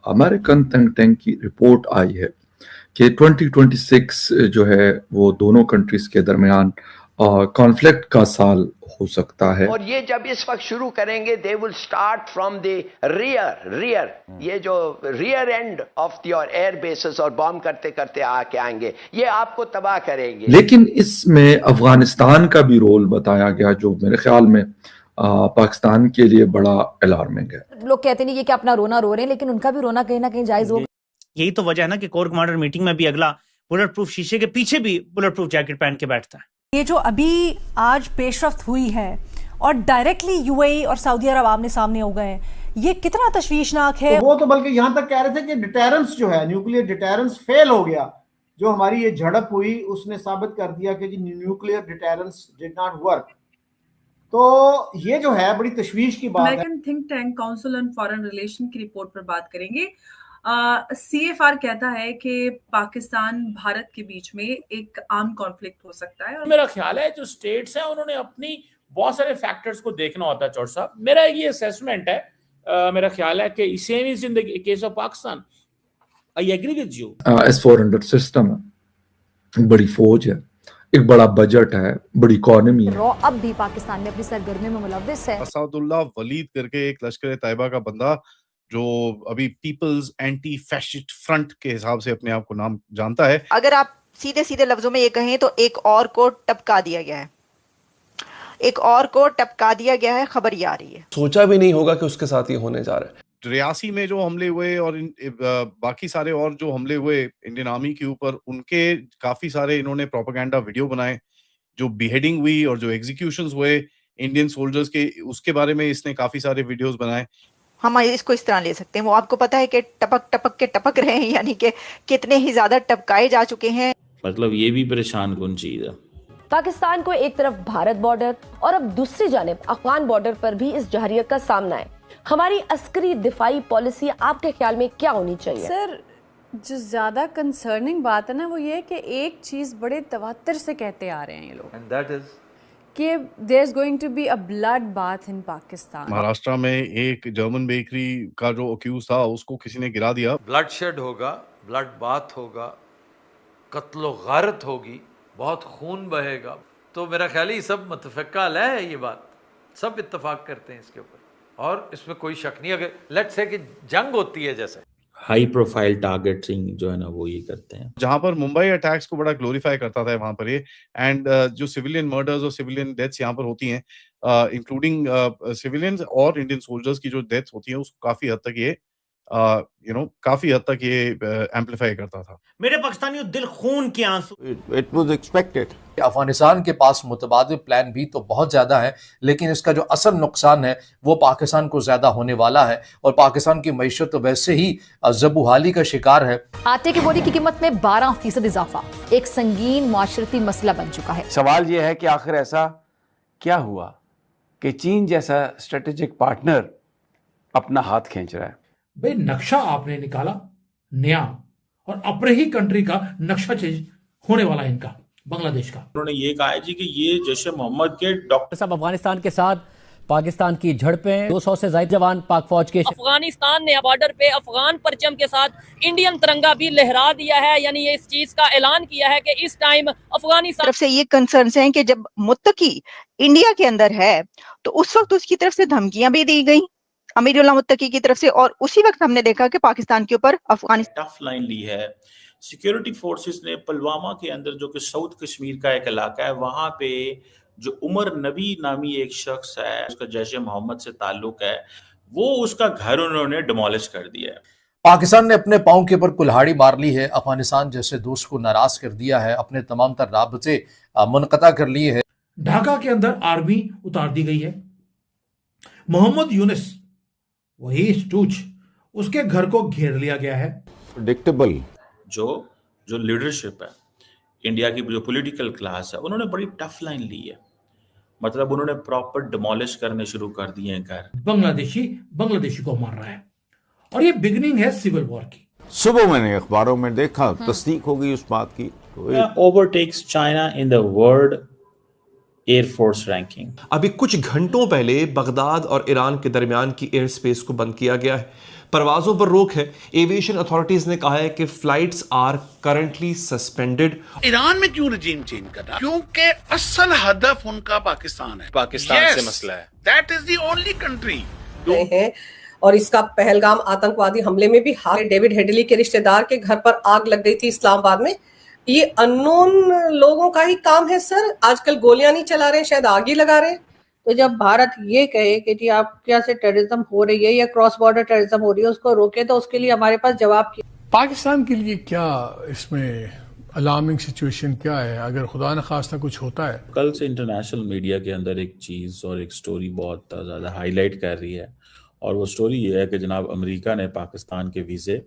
American think tank की report आई है कि 2026 जो है वो दोनों कंट्रीज के दरमियान कॉन्फ्लिक्ट का साल हो सकता है। और ये जब इस वक्त शुरू करेंगे they will start from the rear ये जो rear end of your air bases और बॉम्ब करते करते आके आएंगे, ये आपको तबाह करेंगे। लेकिन इसमें अफगानिस्तान का भी रोल बताया गया जो मेरे ख्याल में पाकिस्तान के लिए बड़ा अलार्मिंग है। लोग कहते नहीं ये कि अपना रोना रो रहे हैं, लेकिन उनका भी रोना कहीं ना कहीं जायज होगा। यही तो वजह है ना कि कोर कमांडर मीटिंग में भी अगला बुलेट प्रूफ शीशे के पीछे भी बुलेट प्रूफ जैकेट पहन के बैठता है। ये जो अभी आज पेशरफ्त हुई है और डायरेक्टली यूएई और सऊदी अरब आमने सामने हो गए हैं, ये कितना तशवीशनाक है। तो वो तो बल्कि यहां तक कह रहे थे कि डिटेरेंस जो है, न्यूक्लियर डिटेरेंस फेल हो गया। जो हमारी ये झड़प हुई उसने साबित कर दिया कि nuclear deterrence did not work. तो ये जो है बड़ी तशवीश की बात है। American think tank council on foreign relation की रिपोर्ट पर बात करेंगे। CFR कहता है कि पाकिस्तान भारत के बीच में एक आर्म कॉन्फ्लिक्ट हो सकता है। और मेरा ख्याल है जो स्टेट्स हैं उन्होंने अपनी बहुत सारे फैक्टर्स को देखना होता है। चौड़ साहब, मेरा ये असेसमेंट है, मेरा ख्याल है कि same is in the case of Pakistan. I agree with you. S-400 system है, बड़ी फौज है, एक बड़ा बजट है, बड़ी इकोनॉमी है। अब भी पाकिस्तान में अपनी सरगर्मी में मुलव्विस है। असादुल्लाह वलीद करके एक लश्कर तैयबा का बंदा जो अभी पीपल्स एंटी फैशिस्ट फ्रंट के हिसाब से अपने आप को नाम जानता है। अगर आप सीधे सीधे लफ्जों में ये कहें तो एक और को टपका दिया गया है, एक और को टपका दिया गया है, खबर ये आ रही है। सोचा भी नहीं होगा कि उसके साथ ये होने जा रहा है। रियासी में जो हमले हुए और बाकी सारे और जो हमले हुए इंडियन आर्मी के ऊपर, उनके काफी सारे इन्होंने प्रोपेगेंडा वीडियो बनाए। जो बिहेडिंग हुई और जो एग्जीक्यूशंस हुए इंडियन सोल्जर्स के, उसके बारे में इसने काफी सारे वीडियोस बनाए। हम इसको इस तरह ले सकते हैं, वो आपको पता है कि टपक टपक के टपक रहे हैं, यानी कि कितने ही ज्यादा टपकाए जा चुके हैं। मतलब ये भी परेशान कुन चीज है। पाकिस्तान को एक तरफ भारत बॉर्डर और अब दूसरी जानिब अफगान बॉर्डर पर भी इस जहरियत का सामना है। हमारी अस्करी दिफाई पॉलिसी आपके ख्याल में क्या होनी चाहिए? सर, जो ज्यादा कंसर्निंग बात है ना वो ये कि एक चीज बड़े तवत्तर से कहते आ रहे हैं ये लोग, एंड दैट इज कि there is going to be a blood bath in Pakistan. Maharashtra में एक जर्मन बेकरी का जो अक्यूज था उसको किसी ने गिरा दिया। ब्लड शेड होगा, ब्लड बाथ होगा, कत्लो गारत होगी, बहुत खून बहेगा। तो मेरा ख्याल है सब मुतफ़िक़ा है, ये बात सब इत्तफाक करते हैं इसके ऊपर और इसमें कोई शक नहीं। अगर लेट्स से कि जंग होती है, जैसे हाई प्रोफाइल टारगेटिंग जो है ना वो ये करते हैं। जहां पर मुंबई अटैक्स को बड़ा ग्लोरीफाई करता था वहां पर ये, एंड जो सिविलियन मर्डर्स और सिविलियन डेथ्स यहाँ पर होती हैं, इंक्लूडिंग सिविलियंस और इंडियन सोल्जर्स की जो डेथ्स होती हैं, उसको काफी हद तक ये काफी हद तक ये एम्पलीफाई करता था। मेरे पाकिस्तानियों, दिल खून के आंसू। It was expected. अफगानिस्तान के पास मुतबादिल प्लान भी तो बहुत ज्यादा है, लेकिन इसका जो असल नुकसान है वो पाकिस्तान को ज्यादा होने वाला है और पाकिस्तान की मईशत तो वैसे ही ज़बूहाली का शिकार है। आटे की बोरी की कीमत में 12% इजाफा एक संगीन माशरती मसला बन चुका है। सवाल यह है कि आखिर ऐसा क्या हुआ कि चीन जैसा स्ट्रेटेजिक पार्टनर अपना हाथ खींच रहा है। भाई नक्शा आपने निकाला नया और अपने ही कंट्री का नक्शा चेंज होने वाला है इनका, बांग्लादेश का। उन्होंने ये कहा है जी कि ये जैश ए मोहम्मद के डॉक्टर साहब अफगानिस्तान के साथ पाकिस्तान की झड़पें, 200 से ज्यादा जवान पाक फौज के। अफगानिस्तान ने बॉर्डर पे अफगान परचम के साथ इंडियन तिरंगा भी लहरा दिया है, यानी ये इस चीज का ऐलान किया है कि इस टाइम अफगानिस्तान तरफ से ये कंसर्न्स हैं कि जब मुत्तकी इंडिया के अंदर है तो उस वक्त उसकी तरफ से धमकियां भी दी गई अमीरुल्लाह मुत्तकी की तरफ से, और उसी वक्त हमने देखा कि पाकिस्तान के ऊपर अफगानिस्तान टफ लाइन ली है। सिक्योरिटी फोर्सेस ने पुलवामा के अंदर जो कि साउथ कश्मीर का एक इलाका है, वहां पे जो उमर नबी नामी एक शख्स है, उसका जैश ए मोहम्मद से ताल्लुक है, वो उसका घर उन्होंने डिमोलिश कर दिया है। पाकिस्तान ने अपने पांव के ऊपर कुल्हाड़ी मार ली है, अफगानिस्तान जैसे दोस्त को नाराज कर दिया है, अपने तमाम तर राबते मुनक़ता कर लिए है। ढाका के अंदर आर्मी उतार दी गई है। मोहम्मद यूनिस, वही स्टूच, उसके घर को घेर लिया गया है। प्रेडिक्टेबल जो लीडरशिप है इंडिया की, जो पॉलिटिकल क्लास है, उन्होंने बड़ी टफ लाइन ली है। मतलब उन्होंने प्रॉपर डिमोलिश करने शुरू कर दिए हैं घर। बांग्लादेशी को मार रहा है और ये बिगनिंग है सिविल वॉर की। सुबह मैंने अखबारों में देखा, तस्दीक हो गई उस बात की। Overtakes China in the world air force ranking. अभी कुछ घंटों पहले बगदाद और ईरान के दरमियान की एयर स्पेस को बंद किया गया है। परवाजों पर रोक है। एविएशन अथॉरिटीज ने कहा है कि flights are currently suspended. Iran में क्यों रजीम चेंज कर रहा है? क्योंकि असल हदफ उनका पाकिस्तान है, पाकिस्तान से मसला है। That is the only country है। और इसका पहलगाम आतंकवादी हमले में भी डेविड हेडली के रिश्तेदार के घर पर आग लग गई थी इस्लामाबाद में। ये अननोन लोगों का ही काम है सर। आजकल गोलियां नहीं चला रहे, शायद आग ही लगा रहे हैं। तो जब भारत ये कहे कि जी आप क्या से टेररिज्म हो रही है या क्रॉस बॉर्डर टेररिज्म हो रही है, उसको रोके, तो उसके लिए हमारे पास जवाब क्या? पाकिस्तान के लिए क्या इसमें अलार्मिंग सिचुएशन क्या है अगर खुदा न खास्ता कुछ होता है? कल से इंटरनेशनल मीडिया के अंदर एक चीज़ और एक स्टोरी बहुत ज़्यादा हाईलाइट कर रही है, और वो स्टोरी ये है कि जनाब अमेरिका ने पाकिस्तान के वीज़े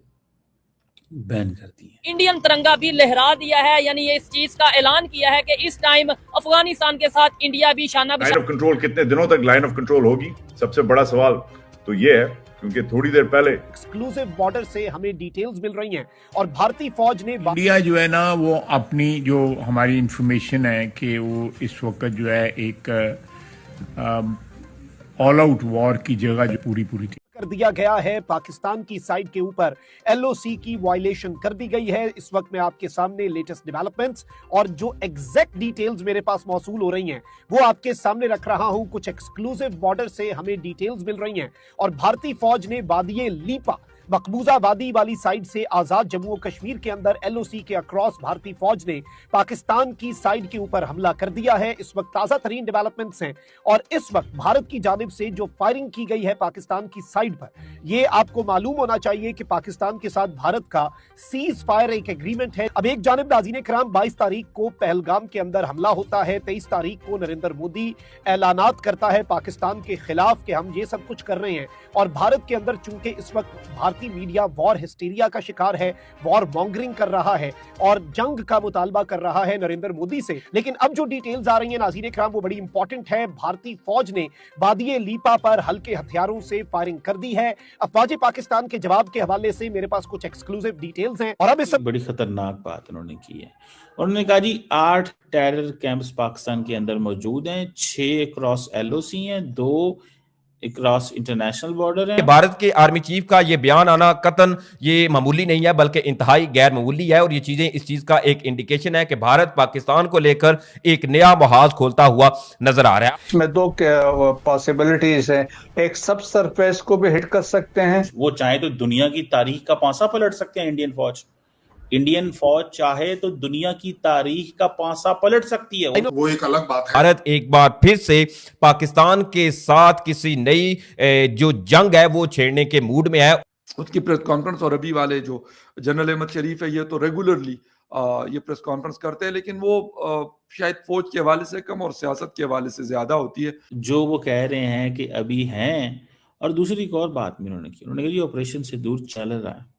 बैन कर दिए। इंडियन तिरंगा भी लहरा दिया है, यानी ये इस चीज का ऐलान किया है कि इस टाइम अफगानिस्तान के साथ इंडिया भी शाना लाइन ऑफ कंट्रोल कितने दिनों तक लाइन ऑफ कंट्रोल होगी? सबसे बड़ा सवाल तो ये है, क्योंकि थोड़ी देर पहले एक्सक्लूसिव बॉर्डर से हमें डिटेल्स मिल रही हैं और भारतीय फौज ने इंडिया जो है ना वो अपनी जो हमारी इंफॉर्मेशन है कि वो इस वक्त जो है एक ऑल आउट वॉर की जगह जो पूरी थी कर दिया गया है। पाकिस्तान की साइड के ऊपर एलओसी की वायलेशन कर दी गई है। इस वक्त मैं आपके सामने लेटेस्ट डेवलपमेंट्स और जो एग्जैक्ट डिटेल्स मेरे पास मौसूल हो रही हैं वो आपके सामने रख रहा हूं। कुछ एक्सक्लूसिव बॉर्डर से हमें डिटेल्स मिल रही हैं और भारतीय फौज ने वादिये लीपा मकबूजा वादी वाली साइड से आजाद जम्मू और कश्मीर के अंदर एलओसी के अक्रॉस भारतीय फौज ने पाकिस्तान की साइड के ऊपर हमला कर दिया है। इस वक्त ताजा तरीन डेवलपमेंट्स हैं और इस वक्त भारत की जानिब से जो फायरिंग की गई है पाकिस्तान की साइड पर, ये आपको मालूम होना चाहिए कि पाकिस्तान के साथ भारत का सीज फायर एक एग्रीमेंट है। अब एक जानिब नाज़रीन किराम 22 तारीख को पहलगाम के अंदर हमला होता है, 23 तारीख को नरेंद्र मोदी ऐलानात करता है पाकिस्तान के खिलाफ कि हम ये सब कुछ कर रहे हैं, और भारत के अंदर चूंकि इस वक्त भारतीय मीडिया वॉर हिस्टीरिया का शिकार है, वॉर मॉन्गरिंग कर रहा है और जंग का मुतालबा कर रहा है नरेंद्र मोदी से। लेकिन अब जो डिटेल्स आ रही हैं नाज़रीन इकराम वो बड़ी इंपॉर्टेंट है। भारतीय फौज ने वादिये लीपा पर हल्के हथियारों से फायरिंग कर दी है। अफवाज पाकिस्तान के जवाब के हवाले से मेरे पास कुछ एक्सक्लूसिव डिटेल्स हैं और अब इस बड़ी खतरनाक बात उन्होंने की है। उन्होंने कहा जी 8 टेरर कैंप्स पाकिस्तान के अंदर मौजूद हैं, 6 क्रॉस एलओसी हैं, 2 क्रॉस इंटरनेशनल बॉर्डर है। भारत के आर्मी चीफ का ये बयान आना कतन ये मामूली नहीं है बल्कि इंतहाई गैर मामूली है, और ये चीजें इस चीज का एक इंडिकेशन है कि भारत पाकिस्तान को लेकर एक नया महाज खोलता हुआ नजर आ रहा है। इसमें 2 पॉसिबिलिटीज हैं, एक सब सरफेस को भी हिट कर सकते हैं, वो चाहे तो दुनिया की तारीख का पांसा पलट सकते हैं। इंडियन फौज चाहे तो दुनिया की तारीख का पांसा पलट सकती है, वो एक अलग बात है। भारत एक बार फिर से पाकिस्तान के साथ किसी नई जो जंग है वो छेड़ने के मूड में है। उसकी प्रेस कॉन्फ्रेंस और अभी वाले जो जनरल अहमद शरीफ है ये तो रेगुलरली ये प्रेस कॉन्फ्रेंस करते हैं, लेकिन वो शायद फौज के हवाले से कम और सियासत के हवाले से ज्यादा होती है। जो वो कह रहे हैं कि अभी हैं, और दूसरी एक और बात भी उन्होंने की, उन्होंने कहा ये ऑपरेशन से दूर चल रहा है,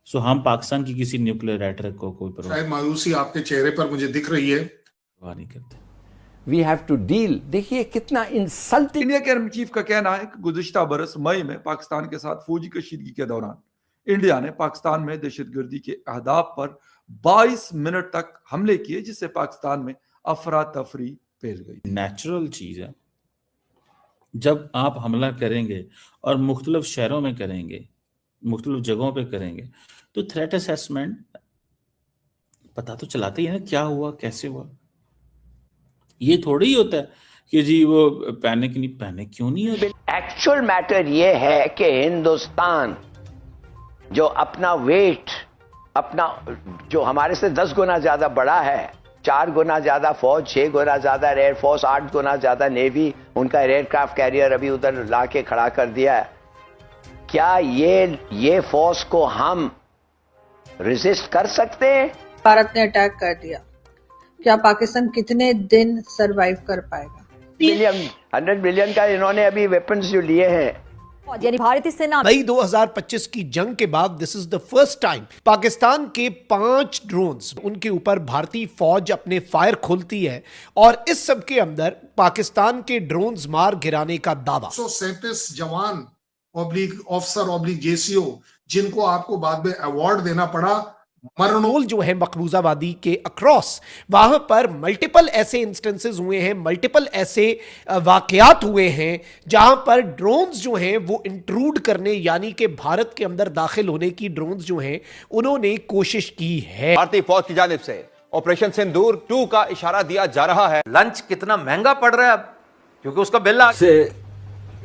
सो हम पाकिस्तान की किसी न्यूक्लियर रेटरिक को कोई शायद मायूसी आपके चेहरे पर मुझे दिख रही है, नहीं करते। We have to deal. देखिए कितना इंसल्ट। इंडिया के आर्मी चीफ का कहना है कि गुज़िश्ता बरस मई में पाकिस्तान के साथ फौजी कशीदगी के दौरान इंडिया ने पाकिस्तान में दहशतगर्दी के अहदाफ पर 22 मिनट तक हमले किए, जिससे पाकिस्तान में अफरा तफरी फैल गई। नेचुरल चीज है, जब आप हमला करेंगे और मुख्तलिफ शहरों में करेंगे, मुख्तलिफ जगहों पे करेंगे, तो थ्रेट असेसमेंट पता तो चलाते ही है ना, क्या हुआ कैसे हुआ। ये थोड़ी ही होता है कि जी वो पैनिक नहीं, पैनिक क्यों नहीं है। एक्चुअल मैटर ये है कि हिंदुस्तान जो अपना वेट, अपना जो हमारे से 10 गुना ज्यादा बड़ा है, 4 गुना ज्यादा फौज, 6 गुना ज्यादा एयरफोर्स, 8 गुना ज्यादा नेवी, उनका एयरक्राफ्ट कैरियर अभी उधर ला के खड़ा कर दिया है, क्या ये फोर्स को हम रेजिस्ट कर सकते हैं? भारत ने अटैक कर दिया, क्या पाकिस्तान कितने दिन सरवाइव कर पाएगा? 100 मिलियन का इन्होंने अभी वेपन्स जो लिए हैं, यानी भारतीय सेना मई 2025 की जंग के बाद this is the first time Pakistan के 5 ड्रोन्स, उनके ऊपर भारतीय फौज अपने फायर खोलती है और इस सब के अंदर पाकिस्तान के ड्रोन्स मार गिराने का दावा। 137 जवान ऑब्लिक ऑफिसर ऑब्लिक जेसीओ जिनको आपको बाद में अवार्ड देना पड़ा, मरनोल जो है मकबूजा वादी के अक्रॉस, वहां पर मल्टीपल ऐसे इंस्टेंसेस हुए हैं, मल्टीपल ऐसे वाकयात हुए हैं जहां पर ड्रोन्स जो हैं वो इंट्रूड करने यानी कि भारत के अंदर दाखिल होने की ड्रोन्स जो हैं उन्होंने कोशिश की है। भारतीय फौज की जानिब से ऑपरेशन सिंदूर 2 का इशारा दिया जा रहा है। लंच कितना महंगा पड़ रहा है अब, क्योंकि उसका बिल से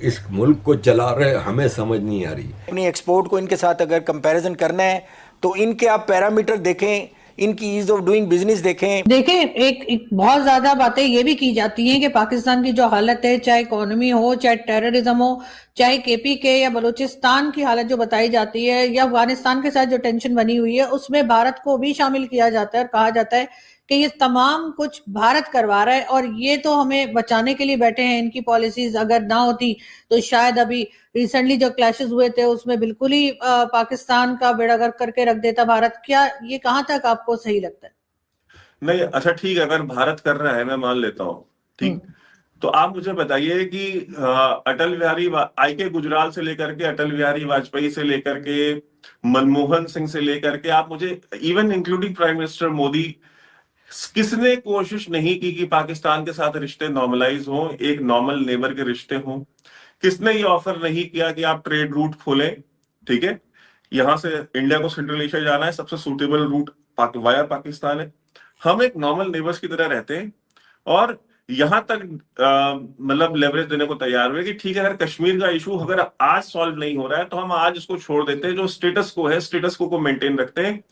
इस मुल्क को चला रहे, हमें समझ नहीं आ रही। अपनी एक्सपोर्ट को इनके साथ अगर कंपैरिजन करना है तो इनके आप पैरामीटर देखें, इनकी ईज ऑफ डूइंग बिजनेस देखें। एक बहुत ज्यादा बातें ये भी की जाती हैं कि पाकिस्तान की जो हालत है, चाहे इकोनॉमी हो, चाहे टेररिज्म हो, चाहे KPK या बलूचिस्तान की हालत जो बताई जाती है, या अफगानिस्तान के साथ जो टेंशन बनी हुई है, उसमें भारत को भी शामिल किया जाता है और कहा जाता है कि ये तमाम कुछ भारत करवा रहा है और ये तो हमें बचाने के लिए बैठे हैं। इनकी पॉलिसीज अगर ना होती तो शायद अभी रिसेंटली जो क्लैशेस हुए थे उसमें बिल्कुल ही पाकिस्तान का बेड़ा गर्क करके रख देता भारत। क्या ये कहां तक आपको सही लगता है? नहीं, अच्छा ठीक है, अगर भारत कर रहा है मैं मान लेता हूँ, ठीक। तो आप मुझे बताइए कि अटल बिहारी IK गुजराल से लेकर के अटल बिहारी वाजपेयी से लेकर के मनमोहन सिंह से लेकर के आप मुझे even including prime minister Modi, किसने कोशिश नहीं की कि पाकिस्तान के साथ रिश्ते नॉर्मलाइज हों, एक नॉर्मल नेबर के रिश्ते हों? किसने ये ऑफर नहीं किया कि आप ट्रेड रूट खोलें, ठीक है, यहां से इंडिया को सेंट्रल एशिया जाना है, सबसे सूटेबल रूट वाया पाकिस्तान है, हम एक नॉर्मल नेबर्स की तरह रहते हैं और यहां तक मतलब लेवरेज देने को तैयार हुए कि ठीक है, अगर कश्मीर का इशू अगर आज सॉल्व नहीं हो रहा है तो हम आज इसको छोड़ देते हैं, जो स्टेटस को है स्टेटस को मेंटेन रखते हैं।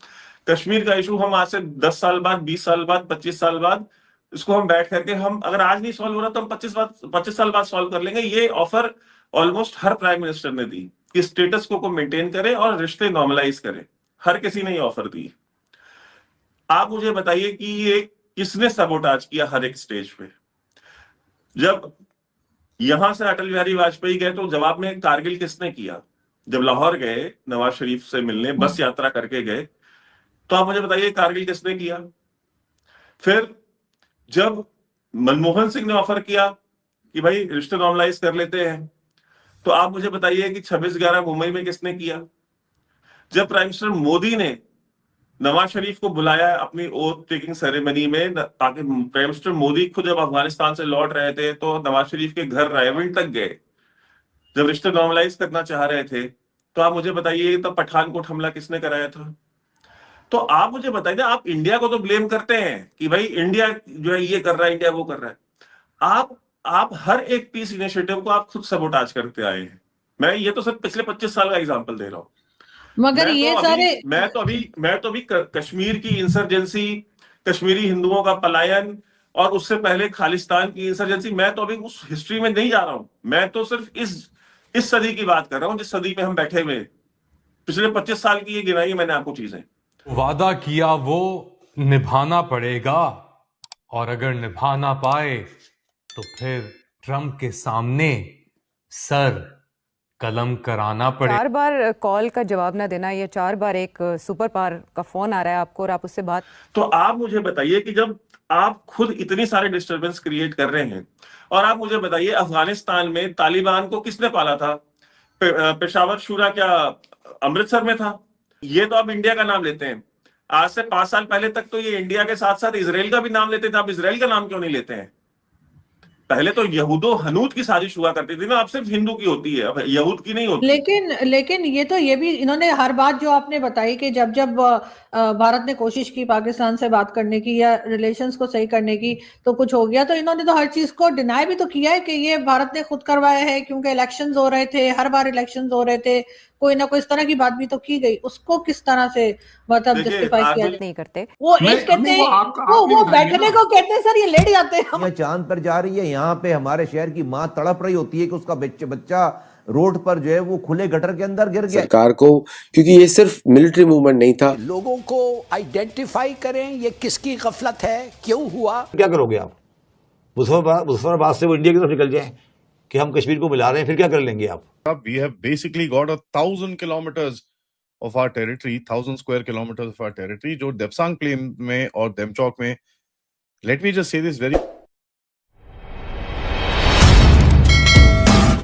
कश्मीर का इशू हम आज से 10 साल बाद, 20 साल बाद, 25 साल बाद इसको हम बैठ करके हम अगर आज नहीं सॉल्व हो रहा तो हम 25 साल बाद सॉल्व कर लेंगे। ये ऑफर ऑलमोस्ट हर प्राइम मिनिस्टर ने दी कि स्टेटस को मेंटेन करे और रिश्ते नॉर्मलाइज करे, हर किसी ने ये ऑफर दी। आप मुझे बताइए कि ये किसने सबोटाज किया हर एक स्टेज पे? जब यहां से अटल बिहारी वाजपेयी गए तो जवाब में कारगिल किसने किया? जब लाहौर गए नवाज शरीफ से मिलने, बस यात्रा करके गए, तो आप मुझे बताइए कारगिल किसने किया? फिर जब मनमोहन सिंह ने ऑफर किया कि भाई रिश्ते नॉर्मलाइज कर लेते हैं, तो आप मुझे बताइए कि 26/11 मुंबई में किसने किया? जब प्राइम मिनिस्टर मोदी ने नवाज शरीफ को बुलाया अपनी ओथ टेकिंग सेरेमनी में, ताकि प्राइम मिनिस्टर मोदी खुद जब अफगानिस्तान से लौट रहे थे तो नवाज शरीफ के घर रायविंड तक गए, जब रिश्ते नॉर्मलाइज करना चाह रहे थे, तो आप मुझे बताइए तो पठानकोट हमला किसने कराया था? तो आप मुझे बताइए, आप इंडिया को तो ब्लेम करते हैं कि भाई इंडिया जो है ये कर रहा है, इंडिया वो कर रहा है, आप हर एक पीस इनिशिएटिव को आप खुद सबोटाज करते आए हैं। मैं ये तो सिर्फ पिछले 25 साल का एग्जांपल दे रहा हूं, मगर ये सारे मैं तो अभी कश्मीर की इंसर्जेंसी, कश्मीरी हिंदुओं का पलायन और उससे पहले खालिस्तान की इंसर्जेंसी, मैं तो अभी उस हिस्ट्री में नहीं जा रहा हूं। मैं तो सिर्फ इस सदी की बात कर रहा हूं, जिस सदी में हम बैठे हुए, पिछले 25 साल की ये गिनाई मैंने आपको चीजें। वादा किया वो निभाना पड़ेगा, और अगर निभा ना पाए तो फिर ट्रंप के सामने सर कलम कराना पड़ेगा। 4 बार कॉल का जवाब ना देना, या 4 बार एक सुपर पावर का फोन आ रहा है आपको और आप उससे बात, तो आप मुझे बताइए कि जब आप खुद इतनी सारे डिस्टर्बेंस क्रिएट कर रहे हैं, और आप मुझे बताइए अफगानिस्तान में तालिबान को किसने पाला था? पेशावर शूरा क्या अमृतसर में था? ये तो आप इंडिया का नाम लेते हैं। आज से 5 साल पहले तक तो ये इंडिया के साथ साथ इजराइल का भी नाम लेते थे, आप इजराइल का नाम क्यों नहीं लेते हैं? पहले तो यहूदो हनूद की साजिश हुआ करती थी ना, अब सिर्फ हिंदू की होती है, अब यहूद की नहीं होती। लेकिन ये भी इन्होंने हर बात जो आपने बताई कि जब भारत ने कोशिश की पाकिस्तान से बात करने की या रिलेशंस को सही करने की तो कुछ हो गया, तो इन्होंने तो हर चीज को डिनाई भी तो किया है कि ये भारत ने खुद करवाया है, क्योंकि इलेक्शंस हो रहे थे, हर बार इलेक्शंस हो रहे थे, कोई ना कोई इस तरह की बात भी तो की गई, उसको किस तरह से मतलब जस्टिफाई किया नहीं करते? वो एक कहते हैं वो बैठने को कहते हैं सर, ये लेट जाते हैं। ये चांद पर जा रही है, यहाँ पे हमारे शहर की माँ तड़प रही होती है कि उसका बच्चा रोड पर जो है वो खुले गटर के अंदर गिर गया। सरकार को, क्योंकि ये सिर्फ मिलिट्री मूवमेंट नहीं था, लोगों को आइडेंटिफाई करें ये किसकी गफलत है, क्यों हुआ। क्या करोगे आप? मुजफ्फराबाद से वो इंडिया की तरफ निकल जाए कि हम कश्मीर को मिला रहे हैं, फिर क्या कर लेंगे आप? We have basically got 1,000 kilometers of our territory, 1,000 square kilometers of our territory, जो देप्सांग प्लेन में और देमचौक में, let me just say this very